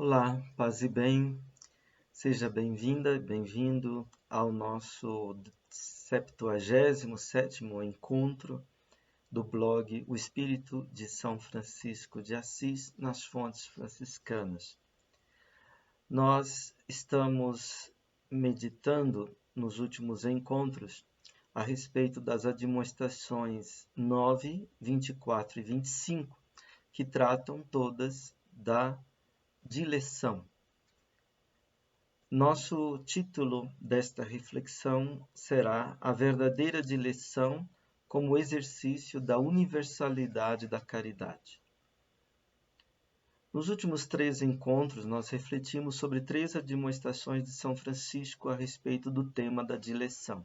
Olá, paz e bem, seja bem-vinda e bem-vindo ao nosso 77º encontro do blog O Espírito de São Francisco de Assis nas Fontes Franciscanas. Nós estamos meditando nos últimos encontros a respeito das admoestações 9, 24 e 25, que tratam todas da dileção. Nosso título desta reflexão será A Verdadeira Dileção como Exercício da Universalidade da Caridade. Nos últimos 3 encontros, nós refletimos sobre 3 admoestações de São Francisco a respeito do tema da dileção,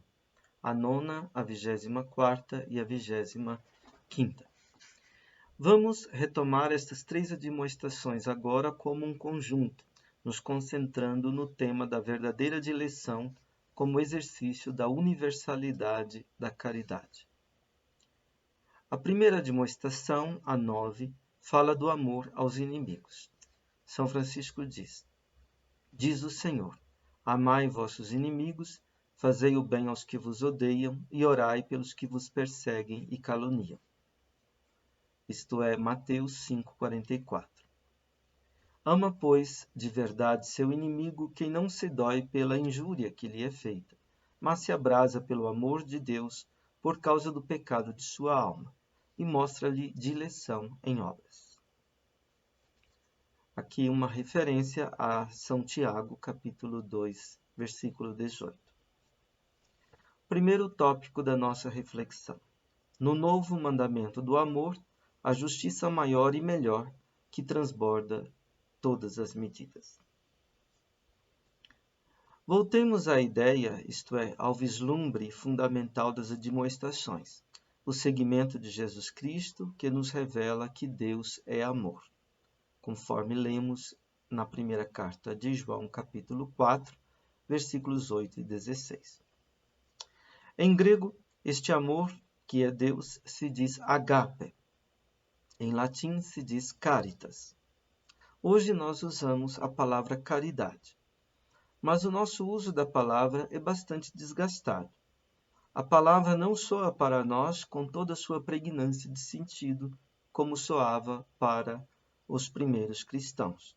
a 9ª, a 24ª e a 25ª. Vamos retomar estas 3 admoestações agora como um conjunto, nos concentrando no tema da verdadeira dileção como exercício da universalidade da caridade. A primeira admoestação, a 9, fala do amor aos inimigos. São Francisco diz o Senhor, amai vossos inimigos, fazei o bem aos que vos odeiam e orai pelos que vos perseguem e caluniam. Isto é, Mateus 5,44. Ama, pois, de verdade seu inimigo, quem não se dói pela injúria que lhe é feita, mas se abrasa pelo amor de Deus por causa do pecado de sua alma, e mostra-lhe dileção em obras. Aqui uma referência a São Tiago, capítulo 2, versículo 18. Primeiro tópico da nossa reflexão. No novo mandamento do amor, a justiça maior e melhor que transborda todas as medidas. Voltemos à ideia, isto é, ao vislumbre fundamental das admoestações, o seguimento de Jesus Cristo que nos revela que Deus é amor, conforme lemos na primeira carta de João, capítulo 4, versículos 8 e 16. Em grego, este amor, que é Deus, se diz agape. Em latim se diz caritas. Hoje nós usamos a palavra caridade, mas o nosso uso da palavra é bastante desgastado. A palavra não soa para nós com toda a sua pregnância de sentido, como soava para os primeiros cristãos.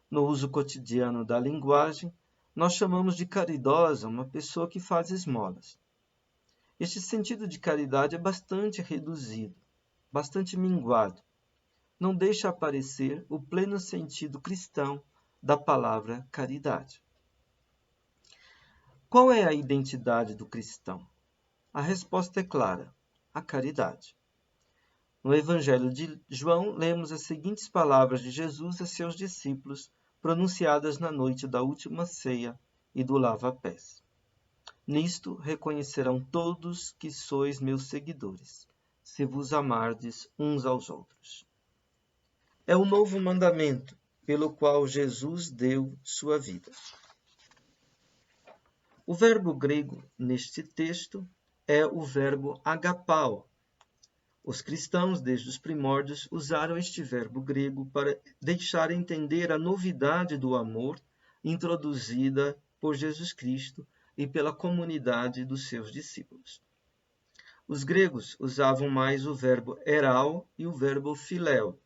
No uso cotidiano da linguagem, nós chamamos de caridosa uma pessoa que faz esmolas. Este sentido de caridade é bastante reduzido, bastante minguado. Não deixa aparecer o pleno sentido cristão da palavra caridade. Qual é a identidade do cristão? A resposta é clara: a caridade. No Evangelho de João, lemos as seguintes palavras de Jesus a seus discípulos, pronunciadas na noite da última ceia e do lava-pés. Nisto reconhecerão todos que sois meus seguidores, se vos amardes uns aos outros. É o novo mandamento pelo qual Jesus deu sua vida. O verbo grego neste texto é o verbo agapao. Os cristãos, desde os primórdios, usaram este verbo grego para deixar entender a novidade do amor introduzida por Jesus Cristo e pela comunidade dos seus discípulos. Os gregos usavam mais o verbo erao e o verbo philéu.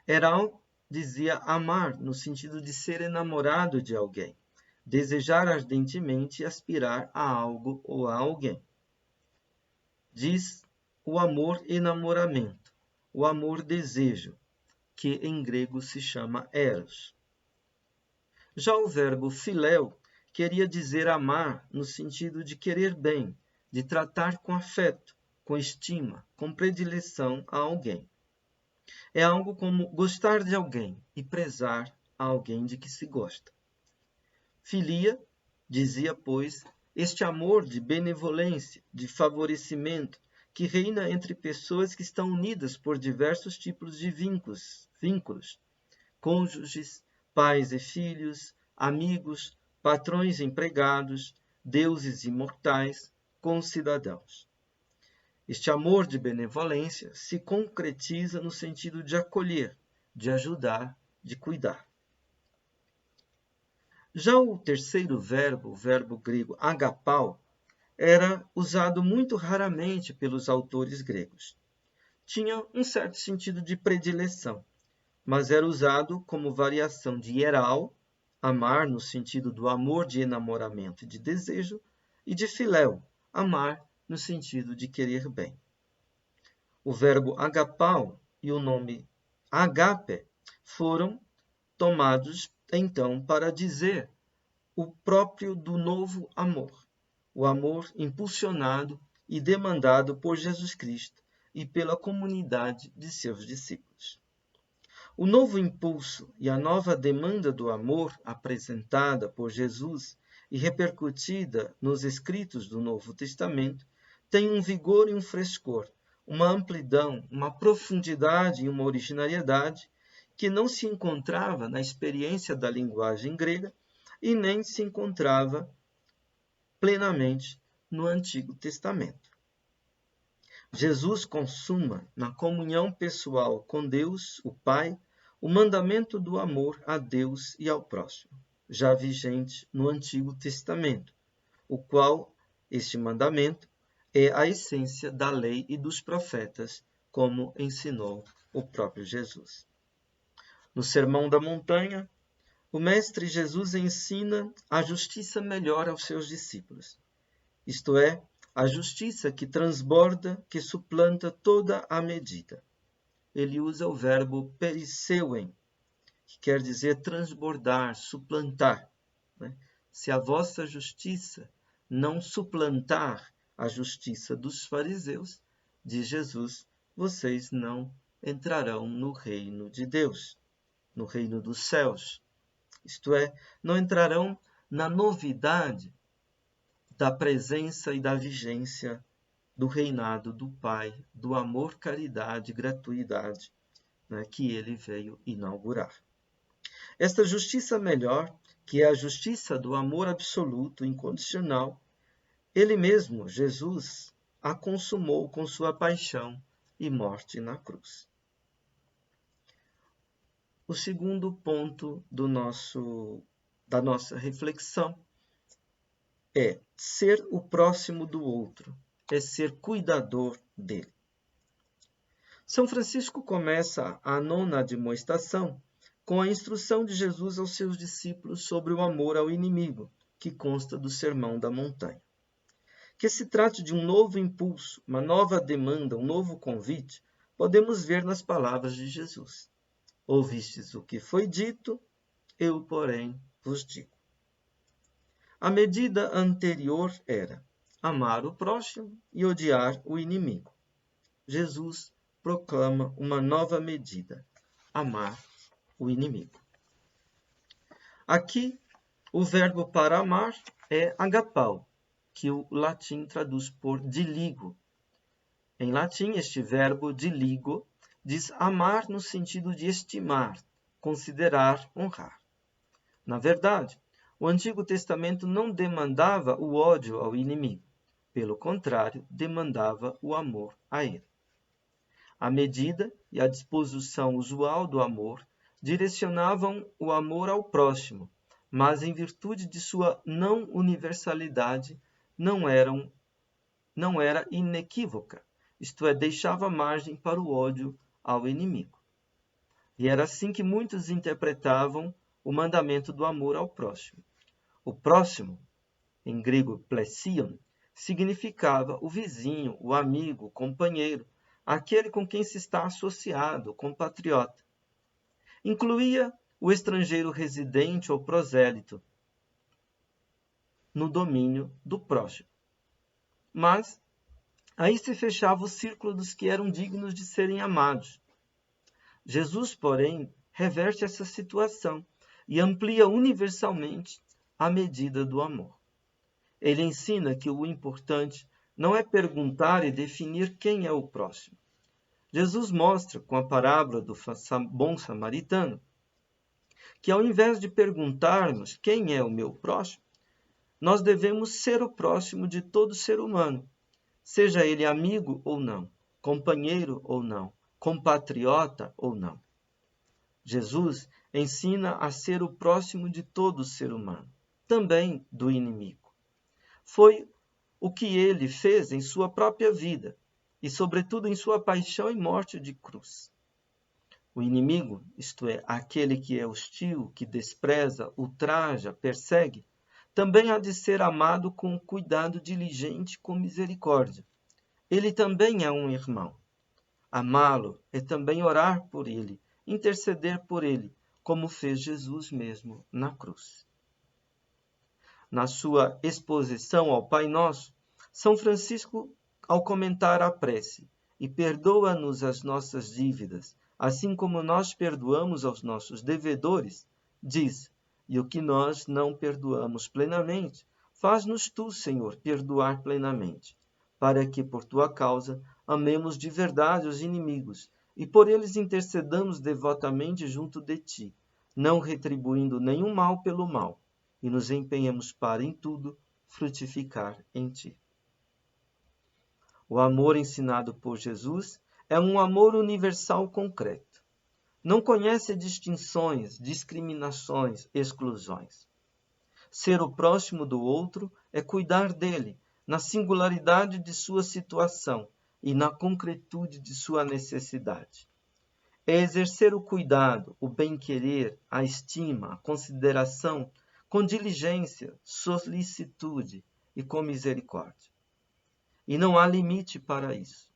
Erao dizia amar, no sentido de ser enamorado de alguém, desejar ardentemente e aspirar a algo ou a alguém. Diz o amor enamoramento, o amor desejo, que em grego se chama eros. Já o verbo philéu queria dizer amar no sentido de querer bem, de tratar com afeto, com estima, com predileção a alguém. É algo como gostar de alguém e prezar a alguém de que se gosta. Filia, dizia, pois, este amor de benevolência, de favorecimento, que reina entre pessoas que estão unidas por diversos tipos de vínculos, cônjuges, pais e filhos, amigos, patrões e empregados, deuses e mortais, concidadãos. Este amor de benevolência se concretiza no sentido de acolher, de ajudar de cuidar. Já o terceiro verbo, o verbo grego agapao, era usado muito raramente pelos autores gregos. Tinha um certo sentido de predileção, mas era usado como variação de hieral, amar no sentido do amor de enamoramento e de desejo, e de filéu, amar no sentido de querer bem. O verbo agapao e o nome agape foram tomados então para dizer o próprio do novo amor, o amor impulsionado e demandado por Jesus Cristo e pela comunidade de seus discípulos. O novo impulso e a nova demanda do amor apresentada por Jesus e repercutida nos escritos do Novo Testamento tem um vigor e um frescor, uma amplidão, uma profundidade e uma originalidade que não se encontrava na experiência da linguagem grega e nem se encontrava plenamente no Antigo Testamento. Jesus consuma, na comunhão pessoal com Deus, o Pai, o mandamento do amor a Deus e ao próximo, já vigente no Antigo Testamento, o qual, este mandamento, é a essência da lei e dos profetas, como ensinou o próprio Jesus. No Sermão da Montanha, o Mestre Jesus ensina a justiça melhor aos seus discípulos, isto é, a justiça que transborda, que suplanta toda a medida. Ele usa o verbo perisseuen, que quer dizer transbordar, suplantar. Se a vossa justiça não suplantar a justiça dos fariseus, diz Jesus, vocês não entrarão no reino de Deus, no reino dos céus. Isto é, não entrarão na novidade da presença e da vigência do reinado do Pai, do amor, caridade e gratuidade, que ele veio inaugurar. Esta justiça melhor, que é a justiça do amor absoluto, incondicional, ele mesmo, Jesus, a consumou com sua paixão e morte na cruz. O segundo ponto da nossa reflexão é ser o próximo do outro, é ser cuidador dele. São Francisco começa a 9ª admoestação com a instrução de Jesus aos seus discípulos sobre o amor ao inimigo, que consta do Sermão da Montanha. Que se trate de um novo impulso, uma nova demanda, um novo convite, podemos ver nas palavras de Jesus. Ouvistes o que foi dito, eu, porém, vos digo. A medida anterior era amar o próximo e odiar o inimigo. Jesus proclama uma nova medida, amar o inimigo. Aqui, o verbo para amar é agapao, que o latim traduz por diligo. Em latim, este verbo diligo diz amar no sentido de estimar, considerar, honrar. Na verdade, o Antigo Testamento não demandava o ódio ao inimigo. Pelo contrário, demandava o amor a ele. A medida e a disposição usual do amor direcionavam o amor ao próximo, mas em virtude de sua não universalidade, não era inequívoca, isto é, deixava margem para o ódio ao inimigo. E era assim que muitos interpretavam o mandamento do amor ao próximo. O próximo, em grego plesion, significava o vizinho, o amigo, o companheiro, aquele com quem se está associado, o compatriota. Incluía o estrangeiro residente ou prosélito no domínio do próximo. Mas aí se fechava o círculo dos que eram dignos de serem amados. Jesus, porém, reverte essa situação e amplia universalmente a medida do amor. Ele ensina que o importante não é perguntar e definir quem é o próximo. Jesus mostra, com a parábola do bom samaritano, que ao invés de perguntarmos quem é o meu próximo, nós devemos ser o próximo de todo ser humano, seja ele amigo ou não, companheiro ou não, compatriota ou não. Jesus ensina a ser o próximo de todo ser humano, também do inimigo. Foi o que ele fez em sua própria vida e, sobretudo, em sua paixão e morte de cruz. O inimigo, isto é, aquele que é hostil, que despreza, ultraja, persegue, também há de ser amado com cuidado diligente, com misericórdia. Ele também é um irmão. Amá-lo é também orar por ele, interceder por ele, como fez Jesus mesmo na cruz. Na sua exposição ao Pai Nosso, São Francisco, ao comentar a prece, e perdoa-nos as nossas dívidas, assim como nós perdoamos aos nossos devedores, diz: e o que nós não perdoamos plenamente, faz-nos tu, Senhor, perdoar plenamente, para que, por tua causa, amemos de verdade os inimigos e por eles intercedamos devotamente junto de ti, não retribuindo nenhum mal pelo mal, e nos empenhemos para, em tudo, frutificar em ti. O amor ensinado por Jesus é um amor universal concreto. Não conhece distinções, discriminações, exclusões. Ser o próximo do outro é cuidar dele, na singularidade de sua situação e na concretude de sua necessidade. É exercer o cuidado, o bem-querer, a estima, a consideração, com diligência, solicitude e com misericórdia. E não há limite para isso.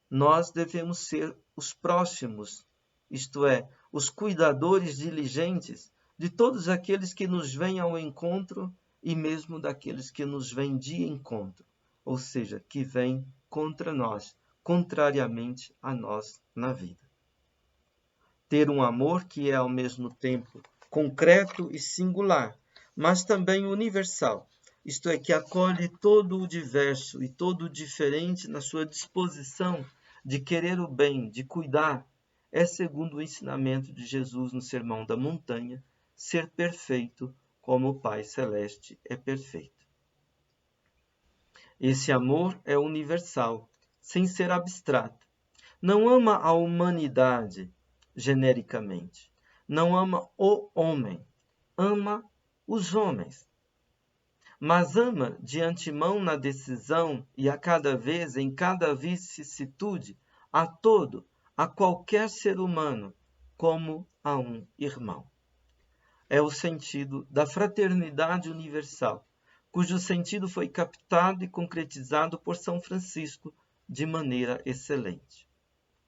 Nós devemos ser os próximos, isto é, os cuidadores diligentes de todos aqueles que nos vêm ao encontro e mesmo daqueles que nos vêm de encontro, ou seja, que vêm contra nós, contrariamente a nós na vida. Ter um amor que é ao mesmo tempo concreto e singular, mas também universal, isto é, que acolhe todo o diverso e todo o diferente na sua disposição de querer o bem, de cuidar, é, segundo o ensinamento de Jesus no Sermão da Montanha, ser perfeito como o Pai Celeste é perfeito. Esse amor é universal, sem ser abstrato. Não ama a humanidade genericamente. Não ama o homem, ama os homens. Mas ama de antemão na decisão e a cada vez, em cada vicissitude, a todo, a qualquer ser humano, como a um irmão. É o sentido da fraternidade universal, cujo sentido foi captado e concretizado por São Francisco de maneira excelente.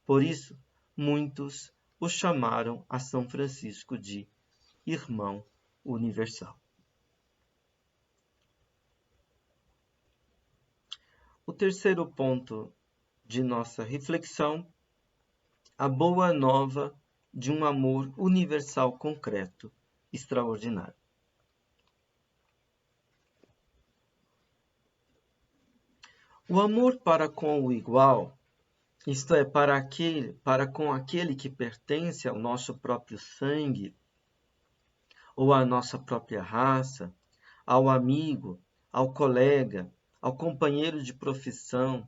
Por isso, muitos o chamaram a São Francisco de Irmão Universal. O terceiro ponto de nossa reflexão, a boa nova de um amor universal concreto, extraordinário. O amor para com o igual, isto é, para com aquele que pertence ao nosso próprio sangue, ou à nossa própria raça, ao amigo, ao colega, ao companheiro de profissão,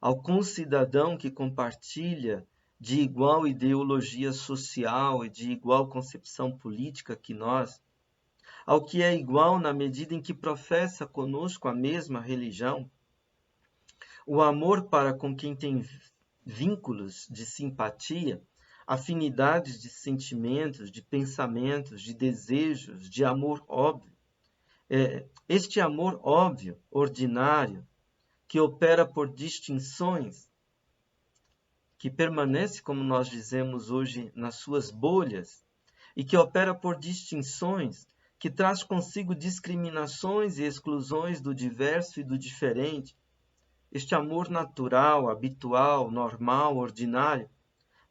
ao concidadão que compartilha de igual ideologia social e de igual concepção política que nós, ao que é igual na medida em que professa conosco a mesma religião, o amor para com quem tem vínculos de simpatia, afinidades de sentimentos, de pensamentos, de desejos, de amor óbvio. Este amor óbvio, ordinário, que opera por distinções, que permanece, como nós dizemos hoje, nas suas bolhas, e que opera por distinções, que traz consigo discriminações e exclusões do diverso e do diferente. Este amor natural, habitual, normal, ordinário,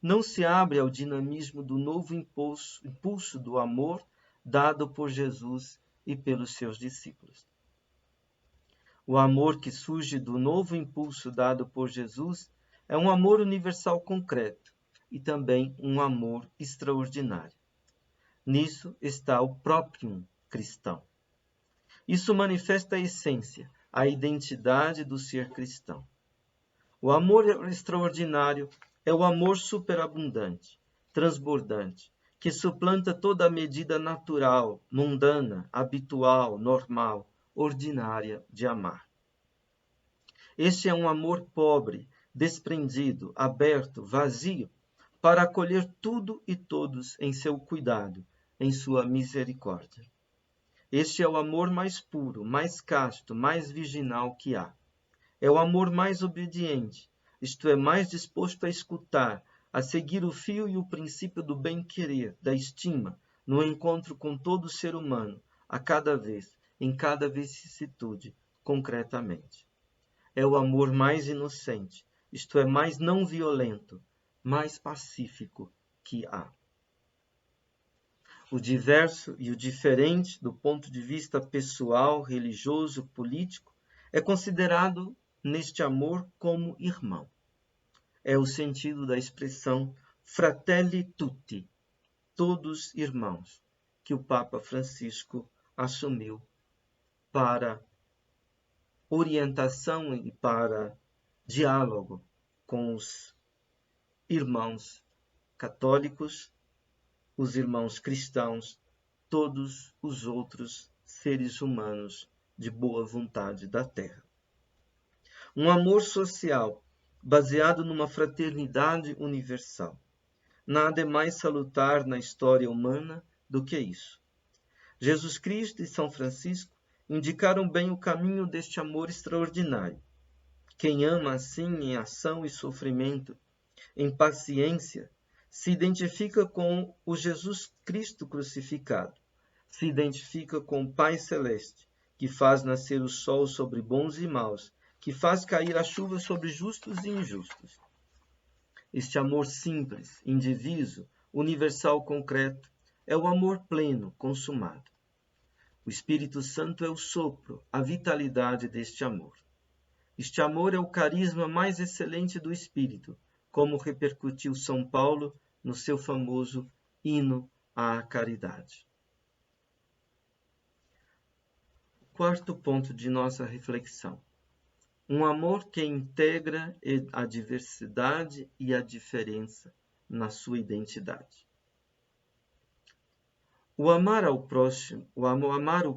não se abre ao dinamismo do novo impulso do amor dado por Jesus e pelos seus discípulos. O amor que surge do novo impulso dado por Jesus é um amor universal concreto e também um amor extraordinário. Nisso está o próprio cristão. Isso manifesta a essência, a identidade do ser cristão. O amor extraordinário é o amor superabundante, transbordante, que suplanta toda a medida natural, mundana, habitual, normal, ordinária de amar. Este é um amor pobre, desprendido, aberto, vazio, para acolher tudo e todos em seu cuidado, em sua misericórdia. Este é o amor mais puro, mais casto, mais virginal que há. É o amor mais obediente, isto é, mais disposto a escutar, a seguir o fio e o princípio do bem-querer, da estima, no encontro com todo ser humano, a cada vez, em cada vicissitude, concretamente. É o amor mais inocente, isto é, mais não violento, mais pacífico que há. O diverso e o diferente, do ponto de vista pessoal, religioso, político, é considerado neste amor como irmão. É o sentido da expressão fratelli tutti, todos irmãos, que o Papa Francisco assumiu para orientação e para diálogo com os irmãos católicos, os irmãos cristãos, todos os outros seres humanos de boa vontade da Terra. Um amor social baseado numa fraternidade universal. Nada é mais salutar na história humana do que isso. Jesus Cristo e São Francisco indicaram bem o caminho deste amor extraordinário. Quem ama assim em ação e sofrimento, em paciência, se identifica com o Jesus Cristo crucificado, se identifica com o Pai Celeste, que faz nascer o sol sobre bons e maus, que faz cair a chuva sobre justos e injustos. Este amor simples, indiviso, universal concreto, é o amor pleno, consumado. O Espírito Santo é o sopro, a vitalidade deste amor. Este amor é o carisma mais excelente do Espírito, como repercutiu São Paulo no seu famoso hino à caridade. Quarto ponto de nossa reflexão. Um amor que integra a diversidade e a diferença na sua identidade. O amar o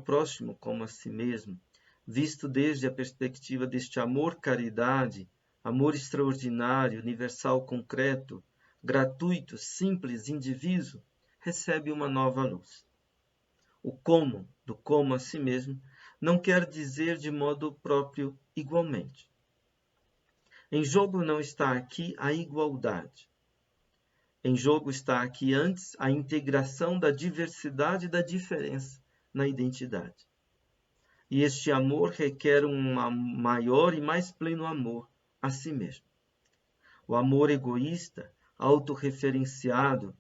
próximo como a si mesmo, visto desde a perspectiva deste amor-caridade, amor extraordinário, universal, concreto, gratuito, simples, indiviso, recebe uma nova luz. O como, do como a si mesmo, não quer dizer de modo próprio igualmente. Em jogo não está aqui a igualdade. Em jogo está aqui antes a integração da diversidade e da diferença na identidade. E este amor requer um maior e mais pleno amor a si mesmo. O amor egoísta, autorreferenciado,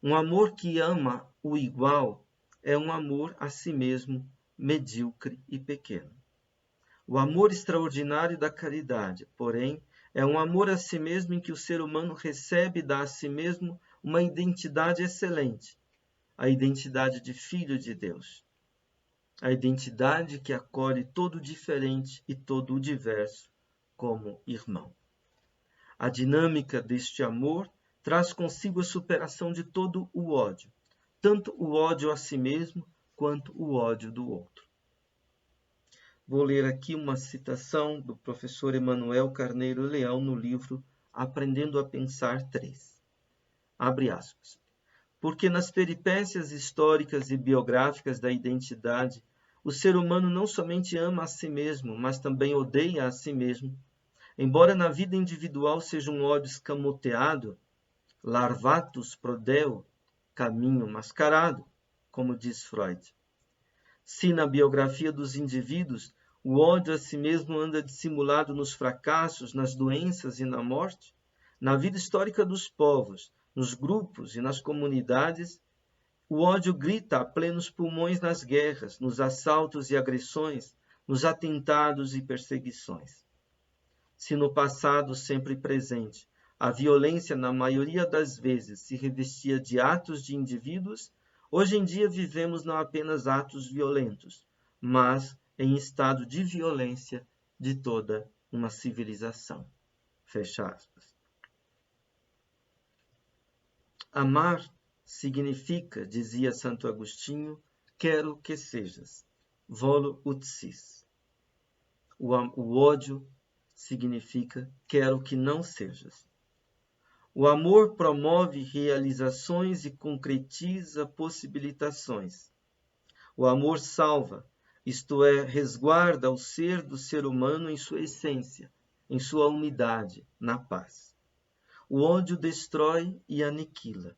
um amor que ama o igual, é um amor a si mesmo medíocre e pequeno. O amor extraordinário da caridade, porém, é um amor a si mesmo em que o ser humano recebe e dá a si mesmo uma identidade excelente, a identidade de filho de Deus, a identidade que acolhe todo o diferente e todo o diverso como irmão. A dinâmica deste amor traz consigo a superação de todo o ódio, tanto o ódio a si mesmo quanto o ódio do outro. Vou ler aqui uma citação do professor Emanuel Carneiro Leão no livro Aprendendo a Pensar 3. Abre aspas. Porque nas peripécias históricas e biográficas da identidade, o ser humano não somente ama a si mesmo, mas também odeia a si mesmo. Embora na vida individual seja um ódio escamoteado, larvatus prodeo, caminho mascarado, como diz Freud. Se na biografia dos indivíduos o ódio a si mesmo anda dissimulado nos fracassos, nas doenças e na morte, na vida histórica dos povos, nos grupos e nas comunidades, o ódio grita a plenos pulmões nas guerras, nos assaltos e agressões, nos atentados e perseguições. Se no passado sempre presente, a violência na maioria das vezes se revestia de atos de indivíduos, hoje em dia vivemos não apenas atos violentos, mas em estado de violência de toda uma civilização. Fecha aspas. Amar significa, dizia Santo Agostinho, quero que sejas, volo ut sis. O ódio significa quero que não sejas. O amor promove realizações e concretiza possibilitações. O amor salva, isto é, resguarda o ser do ser humano em sua essência, em sua unidade, na paz. O ódio destrói e aniquila.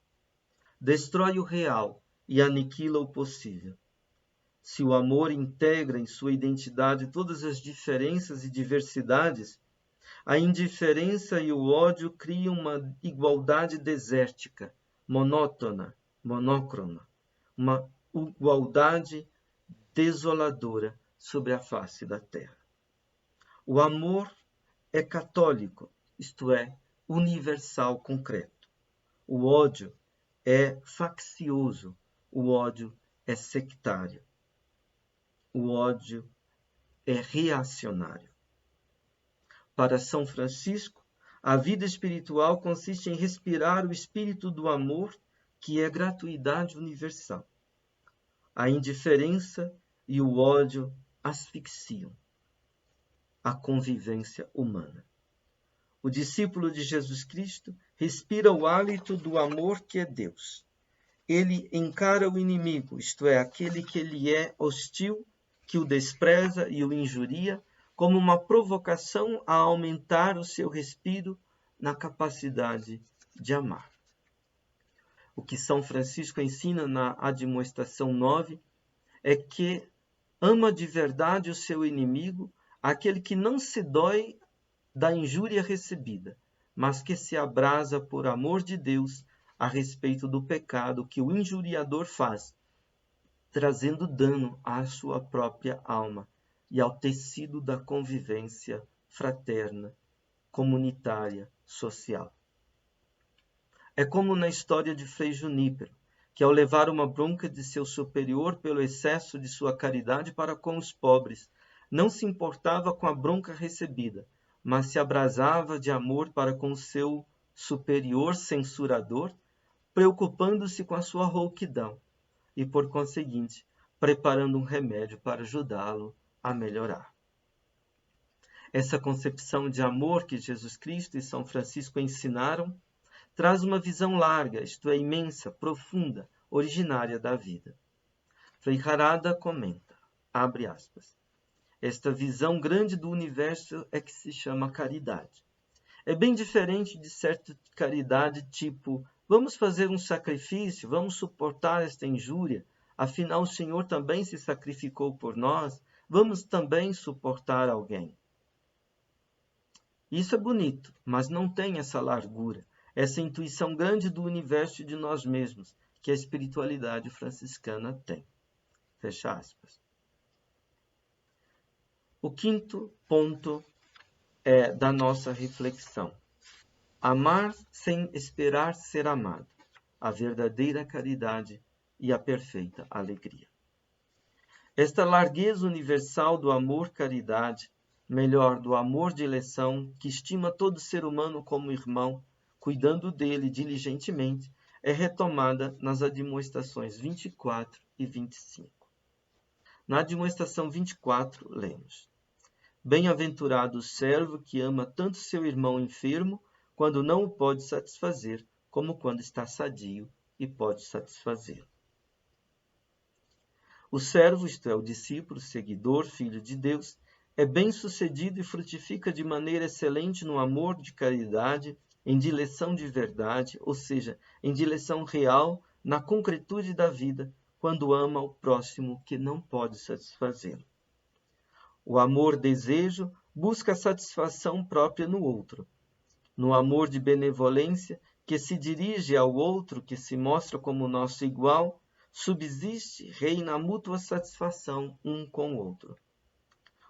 Destrói o real e aniquila o possível. Se o amor integra em sua identidade todas as diferenças e diversidades, a indiferença e o ódio criam uma igualdade desértica, monótona, monócrona, uma igualdade desoladora sobre a face da terra. O amor é católico, isto é, universal, concreto. O ódio é faccioso, o ódio é sectário. O ódio é reacionário. Para São Francisco, a vida espiritual consiste em respirar o espírito do amor, que é gratuidade universal. A indiferença e o ódio asfixiam a convivência humana. O discípulo de Jesus Cristo respira o hálito do amor que é Deus. Ele encara o inimigo, isto é, aquele que lhe é hostil, que o despreza e o injuria, como uma provocação a aumentar o seu respiro na capacidade de amar. O que São Francisco ensina na Admoestação 9 é que ama de verdade o seu inimigo, aquele que não se dói da injúria recebida, mas que se abrasa por amor de Deus a respeito do pecado que o injuriador faz, trazendo dano à sua própria alma e ao tecido da convivência fraterna, comunitária, social. É como na história de Frei Junípero, que ao levar uma bronca de seu superior pelo excesso de sua caridade para com os pobres, não se importava com a bronca recebida, mas se abrasava de amor para com seu superior censurador, preocupando-se com a sua rouquidão e, por conseguinte, preparando um remédio para ajudá-lo a melhorar. Essa concepção de amor que Jesus Cristo e São Francisco ensinaram traz uma visão larga, isto é, imensa, profunda, originária da vida. Frei Harada comenta, abre aspas, esta visão grande do universo é que se chama caridade. É bem diferente de certa caridade tipo, vamos fazer um sacrifício, vamos suportar esta injúria, afinal o Senhor também se sacrificou por nós, vamos também suportar alguém. Isso é bonito, mas não tem essa largura, essa intuição grande do universo e de nós mesmos, que a espiritualidade franciscana tem. Fecha aspas. O quinto ponto é da nossa reflexão. Amar sem esperar ser amado, a verdadeira caridade e a perfeita alegria. Esta largueza universal do amor-caridade, melhor, do amor de eleição, que estima todo ser humano como irmão, cuidando dele diligentemente, é retomada nas admoestações 24 e 25. Na admoestação 24, lemos: Bem-aventurado o servo que ama tanto seu irmão enfermo, quando não o pode satisfazer, como quando está sadio e pode satisfazê-lo. O servo, isto é, o discípulo, seguidor, filho de Deus, é bem-sucedido e frutifica de maneira excelente no amor de caridade, em direção de verdade, ou seja, em direção real, na concretude da vida, quando ama o próximo que não pode satisfazê-lo. O amor-desejo busca a satisfação própria no outro. No amor de benevolência, que se dirige ao outro, que se mostra como nosso igual, subsiste, reina a mútua satisfação um com o outro.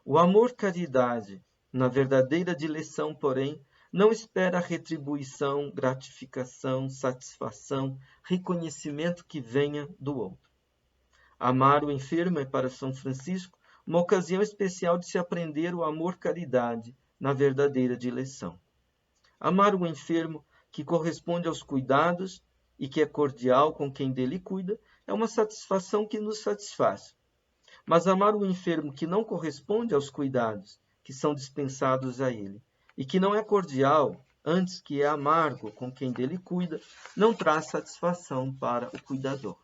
O amor-caridade, na verdadeira direção, porém, não espera retribuição, gratificação, satisfação, reconhecimento que venha do outro. Amar o enfermo é, para São Francisco, uma ocasião especial de se aprender o amor-caridade na verdadeira direção. Amar o enfermo, que corresponde aos cuidados e que é cordial com quem dele cuida, é uma satisfação que nos satisfaz. Mas amar o enfermo que não corresponde aos cuidados que são dispensados a ele, e que não é cordial, antes que é amargo com quem dele cuida, não traz satisfação para o cuidador.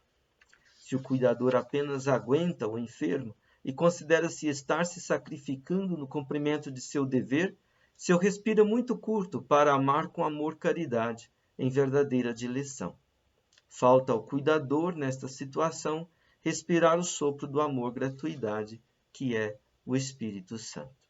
Se o cuidador apenas aguenta o enfermo e considera-se estar se sacrificando no cumprimento de seu dever, seu respiro é muito curto para amar com amor-caridade, em verdadeira dileção. Falta ao cuidador, nesta situação, respirar o sopro do amor-gratuidade, que é o Espírito Santo.